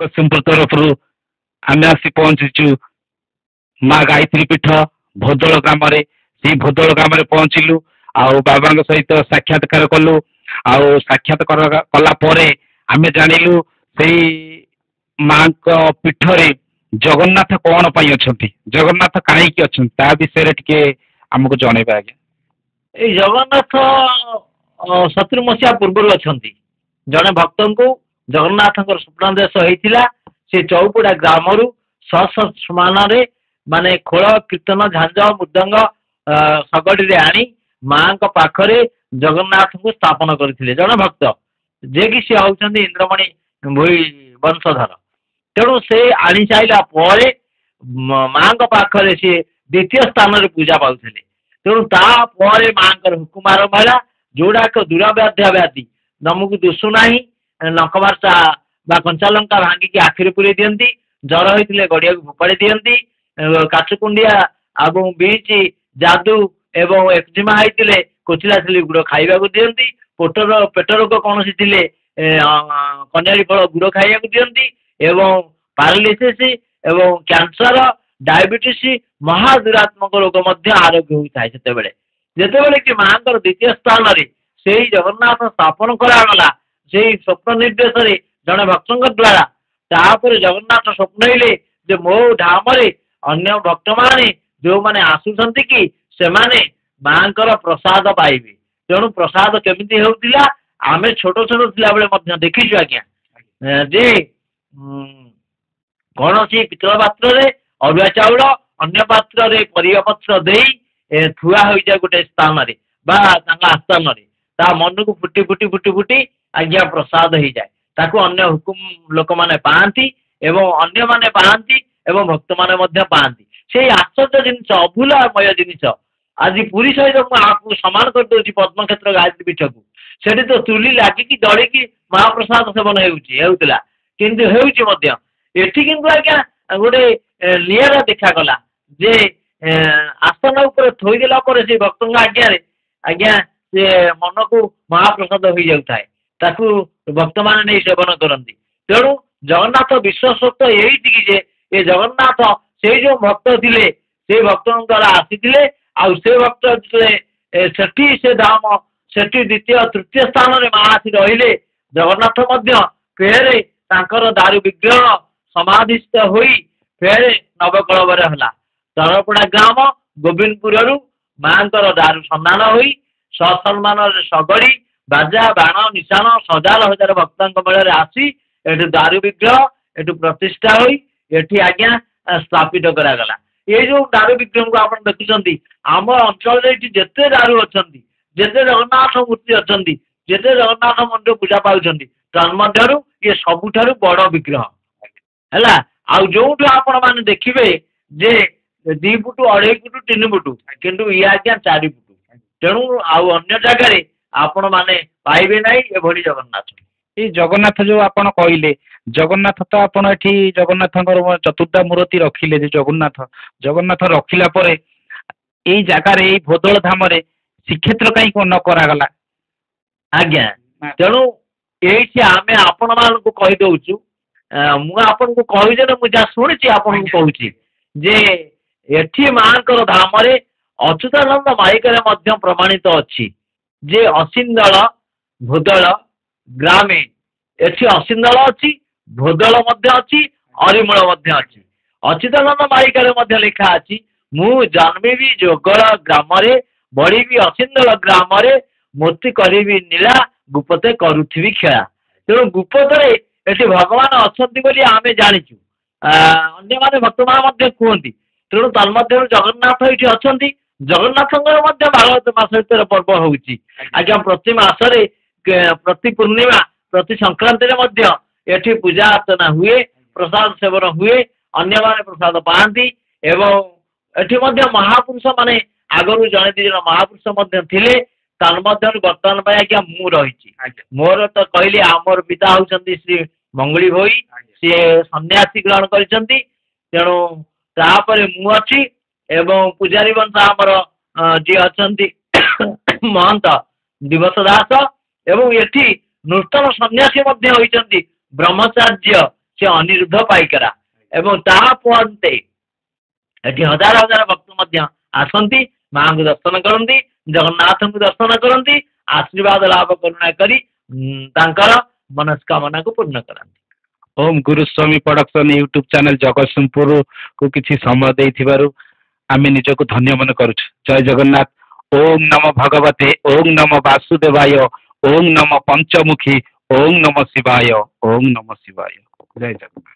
ଜଗତସିଂହପୁର ତରଫରୁ ଆମେ ଆସି ପହଞ୍ଚିଛୁ ମା ଗାୟତ୍ରୀ ପୀଠ ଭୋଦଳ ଗ୍ରାମରେ। ସେଇ ଭୋଦଳ ଗ୍ରାମରେ ପହଞ୍ଚିଲୁ, ଆଉ ବାବାଙ୍କ ସହିତ ସାକ୍ଷାତକାର କଲୁ। ଆଉ ସାକ୍ଷାତ କଲା ପରେ ଆମେ ଜାଣିଲୁ ସେଇ ମାଙ୍କ ପୀଠରେ ଜଗନ୍ନାଥ କଣ ପାଇଁ ଅଛନ୍ତି, ଜଗନ୍ନାଥ କାହିଁକି ଅଛନ୍ତି, ତା ବିଷୟରେ ଟିକେ ଆମକୁ ଜଣେଇବା ଆଜ୍ଞା। ଏଇ ଜଗନ୍ନାଥ 70 ମସିହା ପୂର୍ବରୁ ଅଛନ୍ତି। ଜଣେ ଭକ୍ତଙ୍କୁ ଜଗନ୍ନାଥଙ୍କର ସ୍ୱପ୍ନାଦେଶ ହେଇଥିଲା। ସେ ଚୌପଡ଼ା ଗ୍ରାମରୁ ସମାନରେ ମାନେ ଖୋଳ କୀର୍ତ୍ତନ ଝାଞ୍ଜ ମୃଦଙ୍ଗ ଶଗଡ଼ିରେ ଆଣି ମାଙ୍କ ପାଖରେ ଜଗନ୍ନାଥଙ୍କୁ ସ୍ଥାପନ କରିଥିଲେ। ଜଣେ ଭକ୍ତ ଯିଏକି ସେ ହଉଛନ୍ତି ଇନ୍ଦ୍ରମଣି ଭୋଇ ବଂଶଧର। ତେଣୁ ସେ ଆଣି ସାରିଲା ପରେ ମାଙ୍କ ପାଖରେ ସେ ଦ୍ୱିତୀୟ ସ୍ଥାନରେ ପୂଜା ପାଉଥିଲେ। ତେଣୁ ତାପରେ ମାଙ୍କର ହୁକୁମ ଆରମ୍ଭ ହେଲା, ଯୋଉଟାକ ଦୂରବ୍ୟାଧ୍ୟ ବ୍ୟାଧି ତମକୁ ଦୁଶୁନାହିଁ, ଲଙ୍କମାର୍ଚା ବା କଞ୍ଚାଲଙ୍କା ଭାଙ୍ଗିକି ଆଖିରେ ପୁରେଇ ଦିଅନ୍ତି, ଜର ହେଇଥିଲେ ଗଡ଼ିଆକୁ ଫୋପାଡ଼ି ଦିଅନ୍ତି, କାଛୁକୁଣ୍ଡିଆ ଏବଂ ବିଚ ଯାଦୁ ଏବଂ ଏକଜିମା ହେଇଥିଲେ କୋଚିଲା ଥିଲି ଗୁଡ଼ ଖାଇବାକୁ ଦିଅନ୍ତି, ପେଟ ରୋଗ କୌଣସି ଥିଲେ କନିଆରୀ ଫଳ ଗୁଡ଼ ଖାଇବାକୁ ଦିଅନ୍ତି, ଏବଂ ପାରାଲିସିସ୍ ଏବଂ କ୍ୟାନ୍ସର ଡାଇବେଟିସ୍ ମହାଦୁରାତ୍ମକ ରୋଗ ମଧ୍ୟ ଆରୋଗ୍ୟ ହୋଇଥାଏ। ଯେତେବେଳେ କି ମାଙ୍କର ଦ୍ୱିତୀୟ ସ୍ଥାନରେ ସେଇ ଜଗନ୍ନାଥ ସ୍ଥାପନ କରାଗଲା ସେଇ ସ୍ୱପ୍ନ ନିର୍ଦ୍ଦେଶରେ ଜଣେ ଭକ୍ତଙ୍କ ଦ୍ୱାରା, ତାପରେ ଜଗନ୍ନାଥ ସ୍ୱପ୍ନଇଲେ ଯେ ମୋ ଧାମରେ ଅନ୍ୟ ଭକ୍ତମାନେ ଯୋଉମାନେ ଆସୁଛନ୍ତି କି ସେମାନେ ମାଙ୍କର ପ୍ରସାଦ ପାଇବେ। ତେଣୁ ପ୍ରସାଦ କେମିତି ହେଉଥିଲା ଆମେ ଛୋଟ ଛୋଟ ଥିଲାବେଳେ ମଧ୍ୟ ଦେଖିଛୁ ଆଜ୍ଞା, ଯେ କୌଣସି ପିତ୍ତଳ ପାତ୍ରରେ ଅରୁଆ ଚାଉଳ, ଅନ୍ୟ ପାତ୍ରରେ ପରିବା ପତ୍ର ଦେଇ ଥୁଆ ହୋଇଯାଏ ଗୋଟେ ସ୍ଥାନରେ ବା ତାଙ୍କ ଆସ୍ଥାନରେ, ତା ମନକୁ ଫୁଟି ଫୁଟି ଫୁଟି ଫୁଟି ଆଜ୍ଞା ପ୍ରସାଦ ହେଇଯାଏ। ତାକୁ ଅନ୍ୟ ହୁକୁମ ଲୋକମାନେ ପାଆନ୍ତି ଏବଂ ଅନ୍ୟମାନେ ପାଆନ୍ତି ଏବଂ ଭକ୍ତମାନେ ମଧ୍ୟ ପାଆନ୍ତି। ସେଇ ଆଶ୍ଚର୍ଯ୍ୟ ଜିନିଷ, ଅଭୁଲାମୟ ଜିନିଷ ଆଜି ପୁରୀ ସହିତ ମୁଁ ଆପଣଙ୍କୁ ସମାନ କରିଦେଉଛି ପଦ୍ମକ୍ଷେତ୍ର ଗାୟତ୍ରୀ ପୀଠକୁ। ସେଠି ତ ଚୁଲି ଲାଗିକି ଦଳିକି ମହାପ୍ରସାଦ ସେବନ ହେଉଥିଲା, କିନ୍ତୁ ହେଉଛି ମଧ୍ୟ। ଏଠି କିନ୍ତୁ ଆଜ୍ଞା ଗୋଟେ ନିଆରା ଦେଖାଗଲା ଯେ ଆସନ ଉପରେ ଥୋଇଦେଲା ପରେ ସେ ଭକ୍ତଙ୍କ ଆଜ୍ଞାରେ ଆଜ୍ଞା ସେ ମନକୁ ମହାପ୍ରସାଦ ହୋଇଯାଉଥାଏ, ତାକୁ ଭକ୍ତମାନେ ନେଇ ସେବନ କରନ୍ତି। ତେଣୁ ଜଗନ୍ନାଥ ବିଶ୍ୱସ୍ତ ଏଇଠିକି ଯେ ଏ ଜଗନ୍ନାଥ ସେଇ ଯୋଉ ଭକ୍ତ ଥିଲେ ସେଇ ଭକ୍ତଙ୍କ ଦ୍ୱାରା ଆସିଥିଲେ, ଆଉ ସେ ଭକ୍ତ ସେଠି ସେ ଧାମ ସେଠି ଦ୍ୱିତୀୟ ତୃତୀୟ ସ୍ଥାନରେ ମା ଆସି ରହିଲେ। ଜଗନ୍ନାଥ ମଧ୍ୟ ଫେରେ ତାଙ୍କର ଦାରୁ ବିଗ୍ରହ ସମାଧିସ୍ଥ ହୋଇ ଫେରେ ନବକଳବରେ ହେଲା। ତଳପଡ଼ା ଗ୍ରାମ ଗୋବିନ୍ଦପୁରରୁ ମାଙ୍କର ଦାରୁ ସନ୍ଧାନ ହୋଇ ସସମ୍ମାନରେ ଶଗଡ଼ି ବାଜା ବାଣ ନିଶାଣ ହଜାର ହଜାର ଭକ୍ତଙ୍କ ମେଳରେ ଆସି ଏଠୁ ଦାରୁ ବିଗ୍ରହ ଏଠୁ ପ୍ରତିଷ୍ଠା ହୋଇ ଏଠି ଆଜ୍ଞା ସ୍ଥାପିତ କରାଗଲା। ଏଇ ଯୋଉ ଦାରୁ ବିଗ୍ରହଙ୍କୁ ଆପଣ ଦେଖୁଛନ୍ତି, ଆମ ଅଞ୍ଚଳରେ ଏଠି ଯେତେ ଦାରୁ ଅଛନ୍ତି, ଯେତେ ଜଗନ୍ନାଥ ମୂର୍ତ୍ତି ଅଛନ୍ତି, ଯେତେ ଜଗନ୍ନାଥ ମନ୍ଦିର ପୂଜା ପାଉଛନ୍ତି, ତନ୍ମଧ୍ୟରୁ ଇଏ ସବୁଠାରୁ ବଡ଼ ବିଗ୍ରହ ହେଲା। ଆଉ ଯୋଉଠୁ ଆପଣ ମାନେ ଦେଖିବେ ଯେ 2 ଫୁଟ 2.5 ଫୁଟ 3 ଫୁଟ, କିନ୍ତୁ ଇଏ ଆଜ୍ଞା 4 ଫୁଟ। ତେଣୁ ଆଉ ଅନ୍ୟ ଜାଗାରେ ଆପଣ ମାନେ ପାଇବେ ନାହିଁ ଏଭଳି ଜଗନ୍ନାଥ। ଏଇ ଜଗନ୍ନାଥ ଯୋଉ ଆପଣ କହିଲେ, ଜଗନ୍ନାଥ ତ ଆପଣ ଏଠି ଜଗନ୍ନାଥଙ୍କର ଚତୁର୍ଦ୍ଧା ମୂର୍ତ୍ତି ରଖିଲେ, ଯେ ଜଗନ୍ନାଥ ରଖିଲା ପରେ ଏଇ ଜାଗାରେ ଏଇ ଭୋଦଳ ଧାମରେ ଶ୍ରୀକ୍ଷେତ୍ର କାହିଁ ନ କରାଗଲା ଆଜ୍ଞା? ତେଣୁ ଏଇଠି ଆମେ ଆପଣ ମାନଙ୍କୁ କହିଦଉଛୁ, ମୁଁ ଆପଣଙ୍କୁ କହିଛି ନା, ମୁଁ ଯାହା ଶୁଣିଛି ଆପଣଙ୍କୁ କହୁଛି ଯେ ଏଠି ମାଙ୍କର ଧାମରେ ଅଚ୍ୟୁତାନନ୍ଦ ମାଳିକାରେ ମଧ୍ୟ ପ୍ରମାଣିତ ଅଛି ଯେ ଅସିନ୍ଦଳ ଭୋଦଳ ଗ୍ରାମେ, ଏଠି ଅସିନ୍ଦଳ ଅଛି, ଭୋଦଳ ମଧ୍ୟ ଅଛି, ଅରିମଳ ମଧ୍ୟ ଅଛି। ଅଚ୍ୟୁତାନନ୍ଦ ମାଳିକାରେ ମଧ୍ୟ ଲେଖା ଅଛି, ମୁଁ ଜନ୍ମିବି ଯୋଗଳ ଗ୍ରାମରେ, ବଢ଼ିବି ଅସିନ୍ଦଳ ଗ୍ରାମରେ, ମୂର୍ତ୍ତି କରିବି ନୀଳା, ଗୁପତେ କରୁଥିବି ଖେଳା। ତେଣୁ ଗୁପତରେ ଏଠି ଭଗବାନ ଅଛନ୍ତି ବୋଲି ଆମେ ଜାଣିଛୁ, ଅନ୍ୟମାନେ ଭକ୍ତମାନେ ମଧ୍ୟ କୁହନ୍ତି। ତେଣୁ ତନ୍ମଧ୍ୟରୁ ଜଗନ୍ନାଥ ଏଇଠି ଅଛନ୍ତି। ଜଗନ୍ନାଥଙ୍କର ମଧ୍ୟ ଭାଗବତ ମାସ ଭିତରେ ପର୍ବ ହେଉଛି ଆଜ୍ଞା। ପ୍ରତି ମାସରେ ପ୍ରତି ପୂର୍ଣ୍ଣିମା ପ୍ରତି ସଂକ୍ରାନ୍ତିରେ ମଧ୍ୟ ଏଠି ପୂଜା ଅର୍ଚ୍ଚନା ହୁଏ, ପ୍ରସାଦ ସେବନ ହୁଏ, ଅନ୍ୟମାନେ ପ୍ରସାଦ ପାଆନ୍ତି। ଏବଂ ଏଠି ମଧ୍ୟ ମହାପୁରୁଷ ମାନେ ଆଗରୁ ଜଣେ 2 ଜଣ ମହାପୁରୁଷ ମଧ୍ୟ ଥିଲେ। ତନ୍ମଧ୍ୟରୁ ବର୍ତ୍ତମାନ ପାଇଁ ଆଜ୍ଞା ମୁଁ ରହିଛି। ମୋର ତ କହିଲି ଆମର ପିତା ହଉଛନ୍ତି ଶ୍ରୀ ମଙ୍ଗୁଳି ଭୋଇ, ସିଏ ସନ୍ନ୍ୟାସୀ ଗ୍ରହଣ କରିଛନ୍ତି। ତେଣୁ ତାପରେ ମୁଁ ଅଛି ଏବଂ ପୂଜାରୀ ବଂଶ ଆମର ଯିଏ ଅଛନ୍ତି ମହନ୍ତ ଦିବସ ଦାସ, ଏବଂ ଏଠି ନୂତନ ସନ୍ନ୍ୟାସୀ ମଧ୍ୟ ହୋଇଛନ୍ତି ବ୍ରହ୍ମଚାର୍ଯ୍ୟ से अनिरुद्ध पाइकरा एवं ता पहंते एटी हजार हजार भक्त मध्य आसंती मां को दर्शन करती जगन्नाथ को दर्शन करती आशीर्वाद लाभ करुणा करी तांकर मनस्कामना को पूर्ण करती। Om Guruswami production YouTube channel Jagatsinghpur को किसी समय देथिबारु आमे निजको धन्य मन करूछु। जय जगन्नाथ। ओम नमो भगवते ओम नमो वासुदेवाय ओम नमो पंचमुखी ओम नमो शिवाय ओम नमो शिवाय। जय जगन्नाथ।